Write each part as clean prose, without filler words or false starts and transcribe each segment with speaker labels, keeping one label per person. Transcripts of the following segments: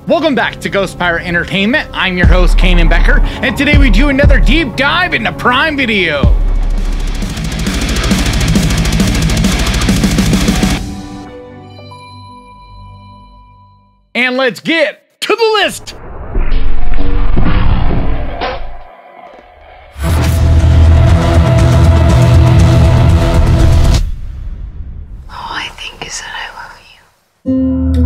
Speaker 1: Welcome back to Ghost Pirate Entertainment. I'm your host, Kanan Becker, and today we do another deep dive into Prime Video. And let's get to the list.
Speaker 2: All I think is that I love you.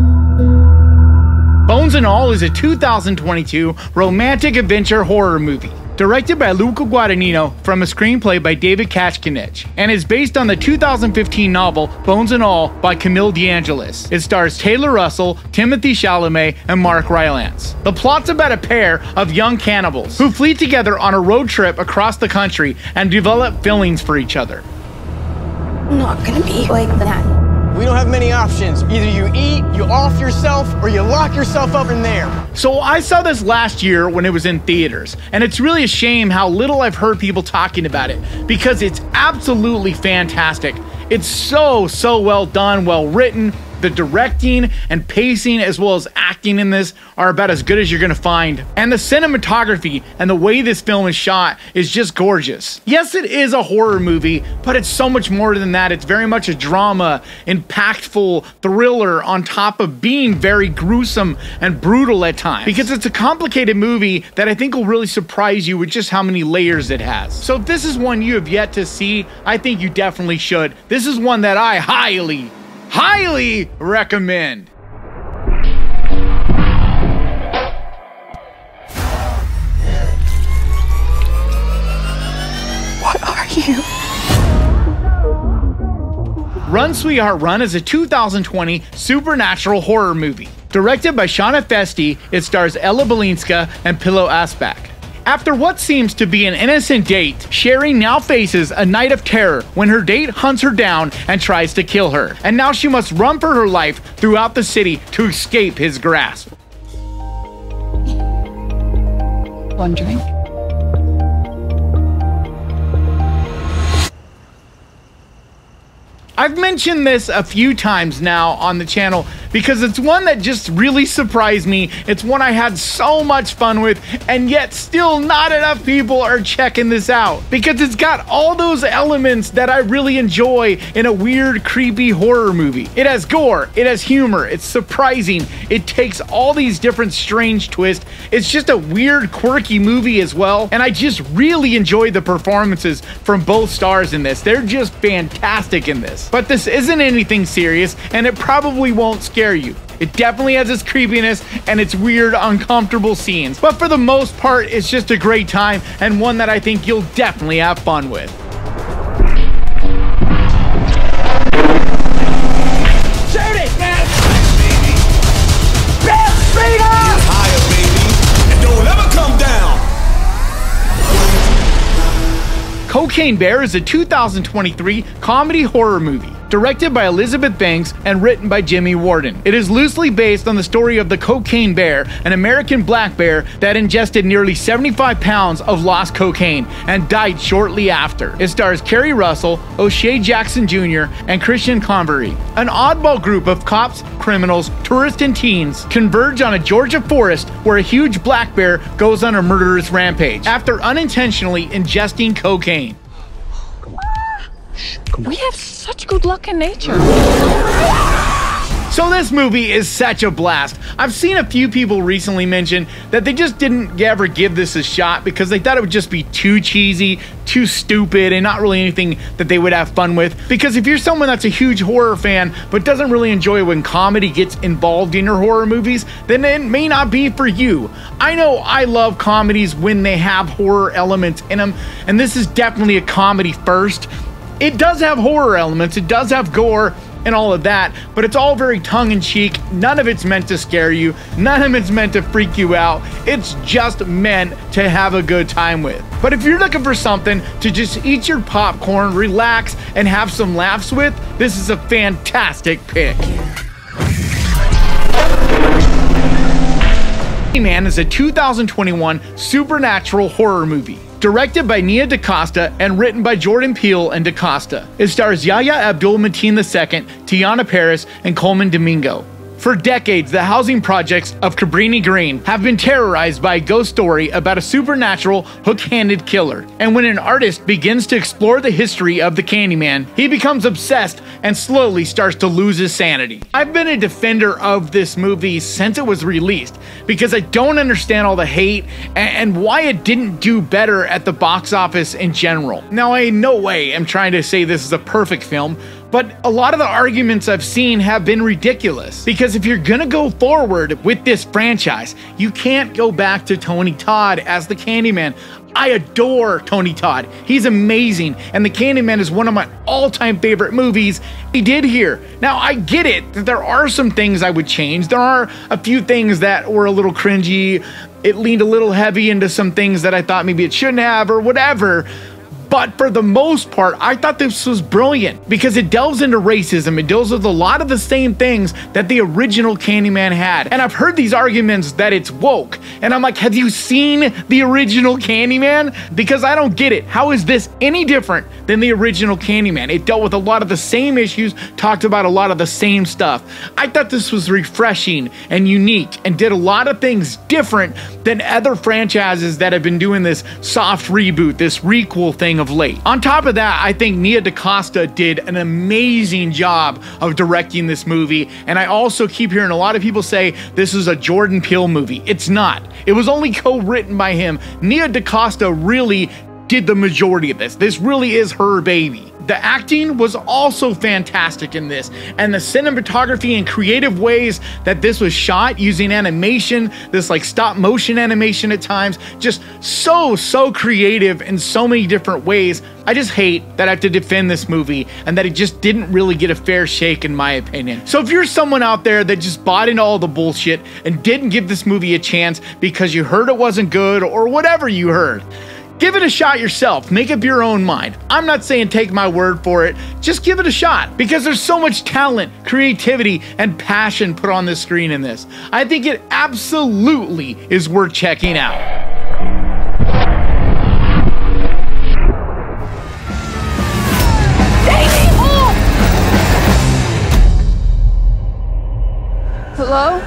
Speaker 1: Bones and All is a 2022 romantic adventure horror movie. Directed by Luca Guadagnino from a screenplay by David Kashkanich, and is based on the 2015 novel Bones and All by Camille DeAngelis. It stars Taylor Russell, Timothy Chalamet, and Mark Rylance. The plot's about a pair of young cannibals who flee together on a road trip across the country and develop feelings for each other.
Speaker 2: I'm not gonna be like that.
Speaker 3: We don't have many options. Either you eat, you off yourself, or you lock yourself up in there.
Speaker 1: So I saw this last year when it was in theaters, and it's really a shame how little I've heard people talking about it, because it's absolutely fantastic. It's so well done, well written. The directing and pacing as well as acting in this are about as good as you're gonna find. And the cinematography and the way this film is shot is just gorgeous. Yes, it is a horror movie, but it's so much more than that. It's very much a drama, impactful thriller on top of being very gruesome and brutal at times. Because it's a complicated movie that I think will really surprise you with just how many layers it has. So if this is one you have yet to see, I think you definitely should. This is one that I highly recommend.
Speaker 2: What are you?
Speaker 1: Run, Sweetheart, Run is a 2020 supernatural horror movie. Directed by Shauna Festi, it stars Ella Balinska and Pillow Asbach. After what seems to be an innocent date, Sherry now faces a night of terror when her date hunts her down and tries to kill her. And now she must run for her life throughout the city to escape his grasp.
Speaker 2: One drink.
Speaker 1: I've mentioned this a few times now on the channel because it's one that just really surprised me. It's one I had so much fun with, and yet still not enough people are checking this out because it's got all those elements that I really enjoy in a weird, creepy horror movie. It has gore, it has humor, it's surprising, it takes all these different strange twists. It's just a weird, quirky movie as well, and I just really enjoy the performances from both stars in this. They're just fantastic in this. But this isn't anything serious, and it probably won't scare you. It definitely has its creepiness and its weird, uncomfortable scenes. But for the most part, it's just a great time, and one that I think you'll definitely have fun with.
Speaker 3: Shoot it, man! Baby! Best speed up!
Speaker 4: Get higher, baby, and don't ever come down!
Speaker 1: Cocaine Bear is a 2023 comedy horror movie. Directed by Elizabeth Banks and written by Jimmy Warden. It is loosely based on the story of the Cocaine Bear, an American black bear that ingested nearly 75 pounds of lost cocaine and died shortly after. It stars Kerry Russell, O'Shea Jackson Jr., and Christian Convery. An oddball group of cops, criminals, tourists, and teens converge on a Georgia forest where a huge black bear goes on a murderous rampage after unintentionally ingesting cocaine.
Speaker 5: We have such good luck in nature.
Speaker 1: So this movie is such a blast. I've seen a few people recently mention that they just didn't ever give this a shot because they thought it would just be too cheesy, too stupid, and not really anything that they would have fun with. Because if you're someone that's a huge horror fan but doesn't really enjoy when comedy gets involved in your horror movies, then it may not be for you. I know I love comedies when they have horror elements in them, and this is definitely a comedy first. It does have horror elements, it does have gore and all of that, but it's all very tongue-in-cheek. None of it's meant to scare you, none of it's meant to freak you out. It's just meant to have a good time with. But if you're looking for something to just eat your popcorn, relax, and have some laughs with, this is a fantastic pick. Candyman is a 2021 supernatural horror movie. Directed by Nia DaCosta and written by Jordan Peele and DaCosta. It stars Yahya Abdul-Mateen II, Tiana Paris, and Coleman Domingo. For decades, the housing projects of Cabrini Green have been terrorized by a ghost story about a supernatural, hook-handed killer. And when an artist begins to explore the history of the Candyman, he becomes obsessed and slowly starts to lose his sanity. I've been a defender of this movie since it was released because I don't understand all the hate and why it didn't do better at the box office in general. Now, I in no way am trying to say this is a perfect film, but a lot of the arguments I've seen have been ridiculous. Because if you're gonna go forward with this franchise, you can't go back to Tony Todd as the Candyman. I adore Tony Todd. He's amazing, and the Candyman is one of my all-time favorite movies he did here. Now, I get it that there are some things I would change. There are a few things that were a little cringy. It leaned a little heavy into some things that I thought maybe it shouldn't have or whatever. But for the most part, I thought this was brilliant because it delves into racism. It deals with a lot of the same things that the original Candyman had. And I've heard these arguments that it's woke. And I'm like, have you seen the original Candyman? Because I don't get it. How is this any different than the original Candyman? It dealt with a lot of the same issues, talked about a lot of the same stuff. I thought this was refreshing and unique and did a lot of things different than other franchises that have been doing this soft reboot, this requel thing of late. On top of that, I think Nia DaCosta did an amazing job of directing this movie, and I also keep hearing a lot of people say this is a Jordan Peele movie. It's not. It was only co-written by him. Nia DaCosta really did the majority of this. This really is her baby. The acting was also fantastic in this, and the cinematography and creative ways that this was shot using animation, this like stop motion animation at times, just so creative in so many different ways. I just hate that I have to defend this movie and that it just didn't really get a fair shake in my opinion. So if you're someone out there that just bought into all the bullshit and didn't give this movie a chance because you heard it wasn't good or whatever you heard, give it a shot yourself. Make up your own mind. I'm not saying take my word for it. Just give it a shot because there's so much talent, creativity, and passion put on the screen in this. I think it absolutely is worth checking out.
Speaker 5: Hello?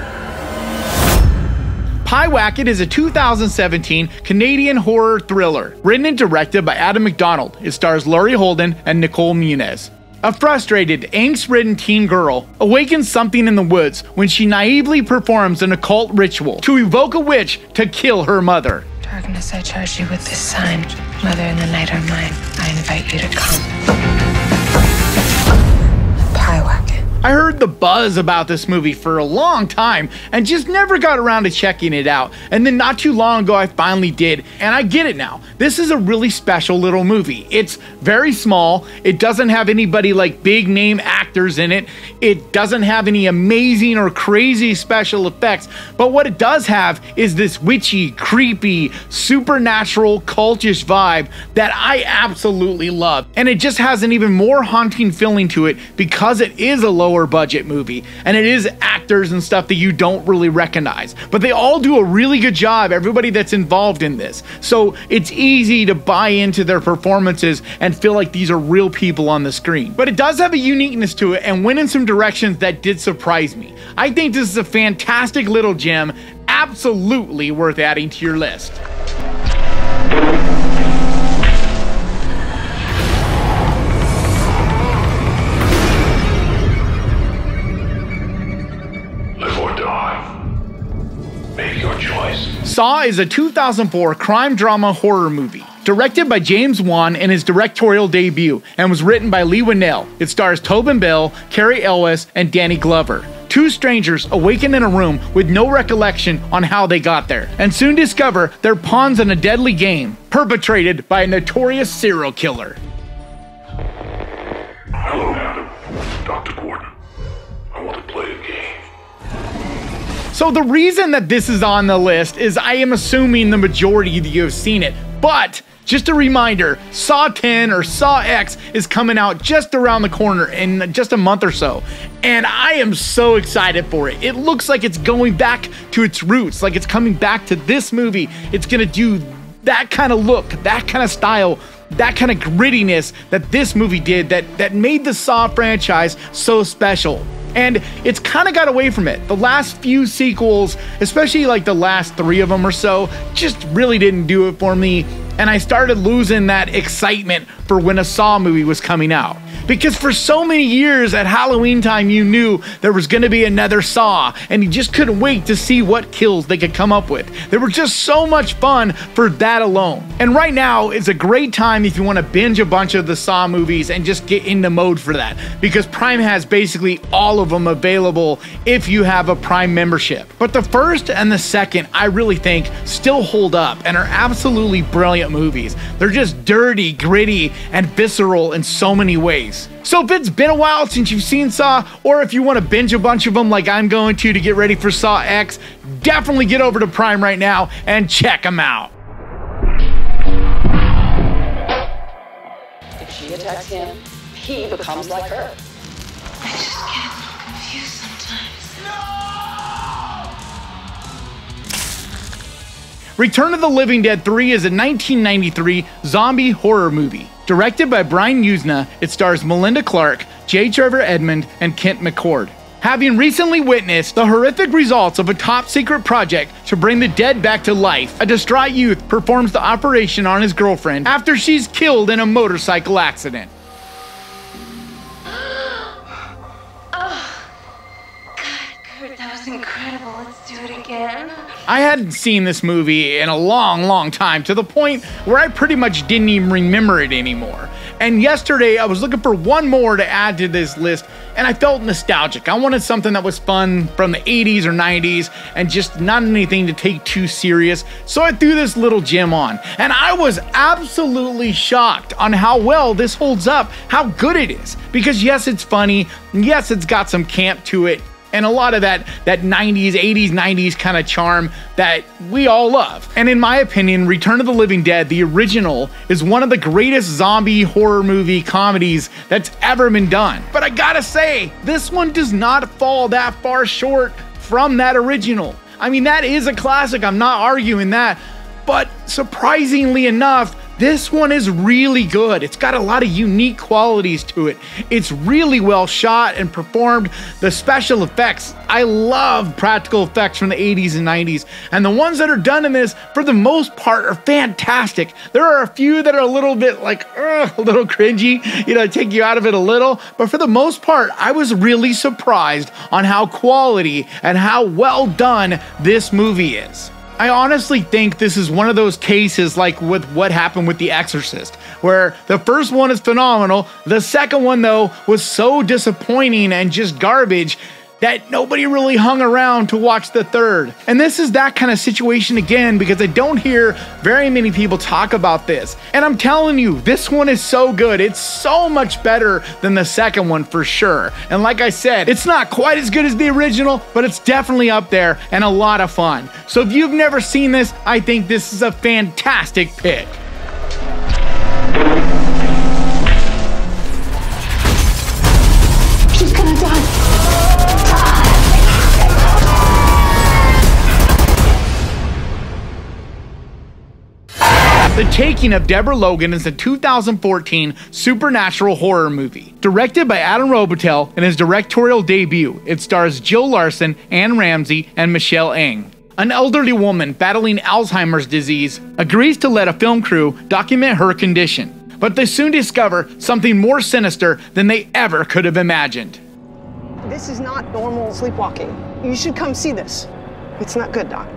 Speaker 1: Pyewacket is a 2017 Canadian horror thriller, written and directed by Adam McDonald. It stars Laurie Holden and Nicole Muniz. A frustrated, angst-ridden teen girl awakens something in the woods when she naively performs an occult ritual to evoke a witch to kill her mother.
Speaker 2: Darkness, I charge you with this sign. Mother and the night are mine. I invite you to come. Pyewacket.
Speaker 1: I heard the buzz about this movie for a long time and just never got around to checking it out. And then not too long ago, I finally did, and I get it now. This is a really special little movie. It's very small. It doesn't have anybody like big name actors in it. It doesn't have any amazing or crazy special effects. But what it does have is this witchy, creepy, supernatural, cultish vibe that I absolutely love. And it just has an even more haunting feeling to it because it is a lower budget movie and it is actors and stuff that you don't really recognize, but they all do a really good job, everybody that's involved in this, so it's easy to buy into their performances and feel like these are real people on the screen. But it does have a uniqueness to it and went in some directions that did surprise me. I think this is a fantastic little gem, absolutely worth adding to your list. Saw is a 2004 crime drama horror movie, directed by James Wan in his directorial debut, and was written by Lee Winnell. It stars Tobin Bell, Carrie Elwes, and Danny Glover. Two strangers awaken in a room with no recollection on how they got there, and soon discover they're pawns in a deadly game, perpetrated by a notorious serial killer.
Speaker 6: Hello, Adam. Dr. Gordon. I want to play a game.
Speaker 1: So the reason that this is on the list is I am assuming the majority of you have seen it, but just a reminder, Saw 10 or Saw X is coming out just around the corner in just a month or so, and I am so excited for it. It looks like it's going back to its roots, like it's coming back to this movie. It's gonna do that kind of look, that kind of style, that kind of grittiness that this movie did that made the Saw franchise so special. And it's kind of got away from it. The last few sequels, especially like the last 3 of them or so, just really didn't do it for me. And I started losing that excitement for when a Saw movie was coming out. Because for so many years at Halloween time, you knew there was going to be another Saw, and you just couldn't wait to see what kills they could come up with. They were just so much fun for that alone. And right now is a great time if you want to binge a bunch of the Saw movies and just get in the mode for that, because Prime has basically all of them available if you have a Prime membership. But the first and the second, I really think, still hold up and are absolutely brilliant movies. They're just dirty, gritty, and visceral in so many ways. So if it's been a while since you've seen Saw, or if you want to binge a bunch of them like I'm going to get ready for Saw X, definitely get over to Prime right now and check them out.
Speaker 7: If she attacks him, he becomes like her.
Speaker 2: I just get a little confused sometimes.
Speaker 1: Return of the Living Dead 3 is a 1993 zombie horror movie. Directed by Brian Usna, it stars Melinda Clarke, J. Trevor Edmond, and Kent McCord. Having recently witnessed the horrific results of a top-secret project to bring the dead back to life, a distraught youth performs the operation on his girlfriend after she's killed in a motorcycle accident.
Speaker 2: That was incredible. Let's do it again.
Speaker 1: I hadn't seen this movie in a long time, to the point where I pretty much didn't even remember it anymore. And yesterday I was looking for one more to add to this list, and I felt nostalgic. I wanted something that was fun from the 80s or 90s and just not anything to take too serious. So I threw this little gem on, and I was absolutely shocked on how well this holds up, how good it is. Because yes, it's funny, yes, it's got some camp to it, and a lot of that 90s, 80s, 90s kind of charm that we all love. And in my opinion, Return of the Living Dead, the original, is one of the greatest zombie horror movie comedies that's ever been done. But I gotta say, this one does not fall that far short from that original. I mean, that is a classic, I'm not arguing that, but surprisingly enough, this one is really good. It's got a lot of unique qualities to it. It's really well shot and performed. The special effects, I love practical effects from the 80s and 90s. And the ones that are done in this, for the most part, are fantastic. There are a few that are a little bit like, a little cringy, take you out of it a little. But for the most part, I was really surprised on how quality and how well done this movie is. I honestly think this is one of those cases like with what happened with The Exorcist, where the first one is phenomenal, the second one though was so disappointing and just garbage that nobody really hung around to watch the third. And this is that kind of situation again, because I don't hear very many people talk about this. And I'm telling you, this one is so good. It's so much better than the second one for sure. And like I said, it's not quite as good as the original, but it's definitely up there and a lot of fun. So if you've never seen this, I think this is a fantastic pick.
Speaker 2: She's gonna die.
Speaker 1: The Taking of Deborah Logan is a 2014 supernatural horror movie. Directed by Adam Robitel in his directorial debut, it stars Jill Larson, Anne Ramsey, and Michelle Ng. An elderly woman battling Alzheimer's disease agrees to let a film crew document her condition, but they soon discover something more sinister than they ever could have imagined.
Speaker 8: This is not normal sleepwalking. You should come see this. It's not good, Doc.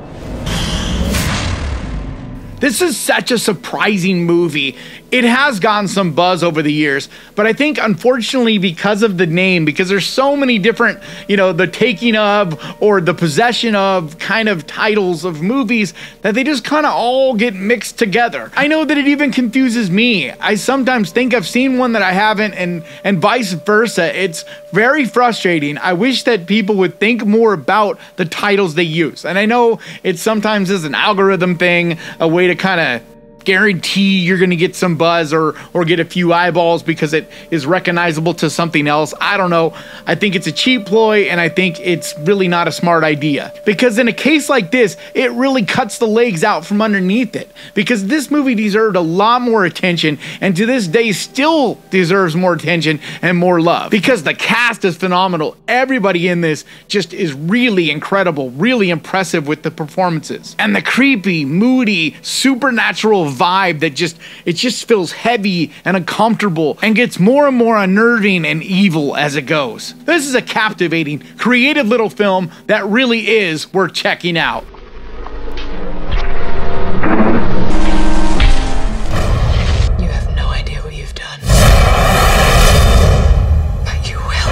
Speaker 1: This is such a surprising movie. It has gotten some buzz over the years, but I think unfortunately because of the name, because there's so many different, the taking of or the possession of kind of titles of movies that they just kind of all get mixed together. I know that it even confuses me. I sometimes think I've seen one that I haven't and vice versa. It's very frustrating. I wish that people would think more about the titles they use. And I know it sometimes is an algorithm thing, a way to kind of guarantee you're going to get some buzz or get a few eyeballs because it is recognizable to something else. I don't know. I think it's a cheap ploy, and I think it's really not a smart idea. Because in a case like this, it really cuts the legs out from underneath it. Because this movie deserved a lot more attention, and to this day still deserves more attention and more love. Because the cast is phenomenal. Everybody in this just is really incredible, really impressive with the performances. And the creepy, moody, supernatural vibe that just feels heavy and uncomfortable and gets more and more unnerving and evil as it goes. This is a captivating, creative little film that really is worth checking out.
Speaker 2: You have no idea what you've done. But you will.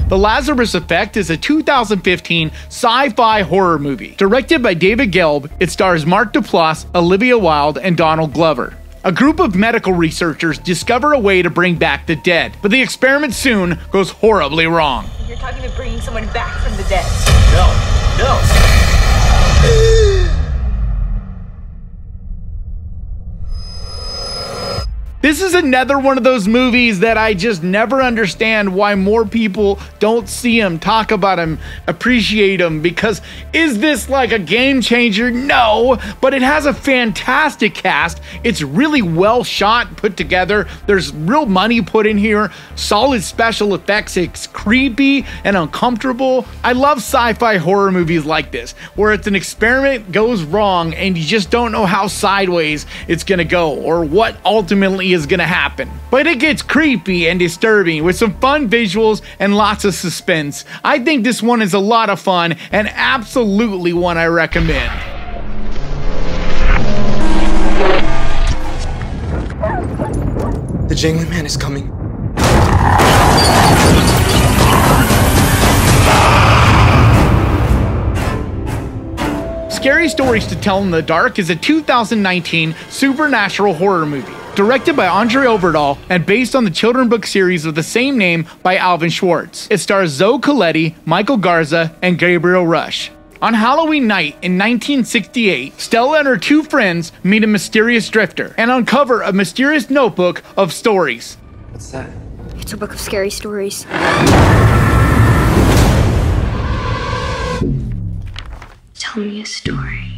Speaker 1: The Lazarus Effect is a 2015 sci-fi horror movie. Directed by David Gelb, it stars Mark Duplass, Olivia Wilde, and Donald Glover. A group of medical researchers discover a way to bring back the dead, but the experiment soon goes horribly wrong.
Speaker 5: You're talking about bringing someone back from the dead.
Speaker 4: No.
Speaker 1: This is another one of those movies that I just never understand why more people don't see them, talk about them, appreciate them, because is this like a game changer? No, but it has a fantastic cast. It's really well shot, put together. There's real money put in here, solid special effects. It's creepy and uncomfortable. I love sci-fi horror movies like this, where it's an experiment goes wrong and you just don't know how sideways it's gonna go or what ultimately is gonna happen. But it gets creepy and disturbing with some fun visuals and lots of suspense. I think this one is a lot of fun and absolutely one I recommend.
Speaker 3: The jangling man is coming.
Speaker 1: Scary Stories to Tell in the Dark is a 2019 supernatural horror movie. Directed by Andre Overdahl and based on the children's book series of the same name by Alvin Schwartz. It stars Zoe Colletti, Michael Garza, and Gabriel Rush. On Halloween night in 1968, Stella and her two friends meet a mysterious drifter and uncover a mysterious notebook of stories.
Speaker 3: What's that?
Speaker 9: It's a book of scary stories. Tell me a story.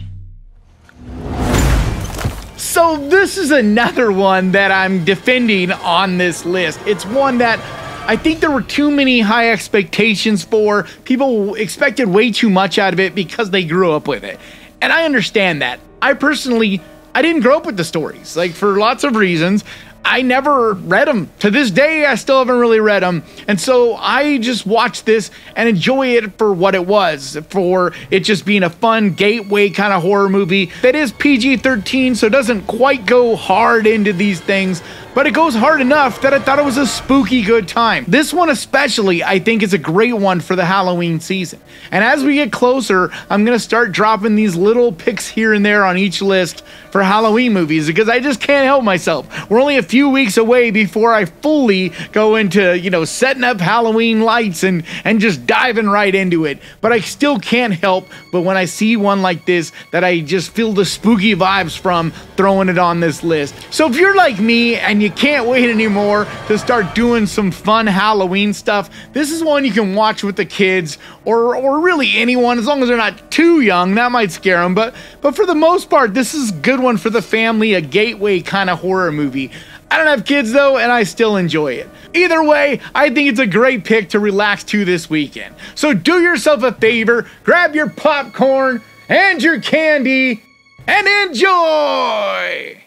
Speaker 1: So this is another one that I'm defending on this list. It's one that I think there were too many high expectations for. People expected way too much out of it because they grew up with it. And I understand that. I didn't grow up with the stories, like for lots of reasons. I never read them. To this day, I still haven't really read them. And so I just watched this and enjoy it for what it was, for it just being a fun gateway kind of horror movie that is PG-13, so it doesn't quite go hard into these things, but it goes hard enough that I thought it was a spooky good time. This one especially, I think, is a great one for the Halloween season. And as we get closer, I'm gonna start dropping these little picks here and there on each list for Halloween movies because I just can't help myself. We're only a few weeks away before I fully go into, setting up Halloween lights and just diving right into it. But I still can't help but when I see one like this that I just feel the spooky vibes from, throwing it on this list. So if you're like me and you can't wait anymore to start doing some fun Halloween stuff, this is one you can watch with the kids or really anyone, as long as they're not too young. That might scare them, but for the most part, this is a good one for the family, a gateway kind of horror movie. I don't have kids though, and I still enjoy it. Either way, I think it's a great pick to relax to this weekend. So do yourself a favor, grab your popcorn and your candy, and enjoy!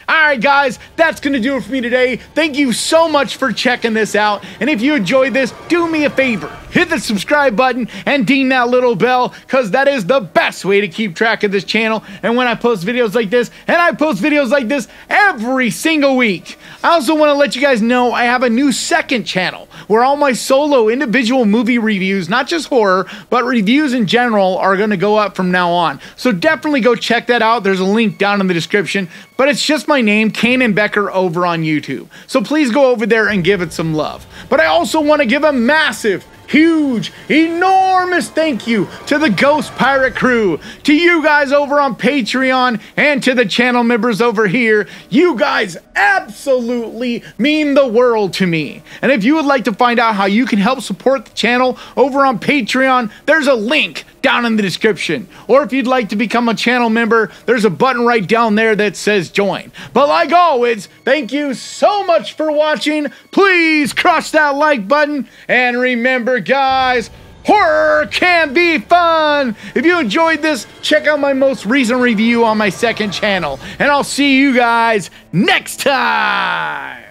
Speaker 1: Alright guys, that's going to do it for me today. Thank you so much for checking this out. And if you enjoyed this, do me a favor. Hit the subscribe button and ding that little bell, because that is the best way to keep track of this channel. And when I post videos like this, and I post videos like this every single week. I also want to let you guys know I have a new second channel where all my solo individual movie reviews, not just horror, but reviews in general, are going to go up from now on. So definitely go check that out. There's a link down in the description. But it's just my name, Kanan Becker, over on YouTube. So please go over there and give it some love. But I also want to give a massive, huge, enormous thank you to the Ghost Pirate crew, to you guys over on Patreon, and to the channel members over here. You guys absolutely mean the world to me. And if you would like to find out how you can help support the channel over on Patreon, there's a link down in the description. Or if you'd like to become a channel member, there's a button right down there that says join. But like always, thank you so much for watching. Please crush that like button. And remember, guys, horror can be fun. If you enjoyed this, check out my most recent review on my second channel. And I'll see you guys next time.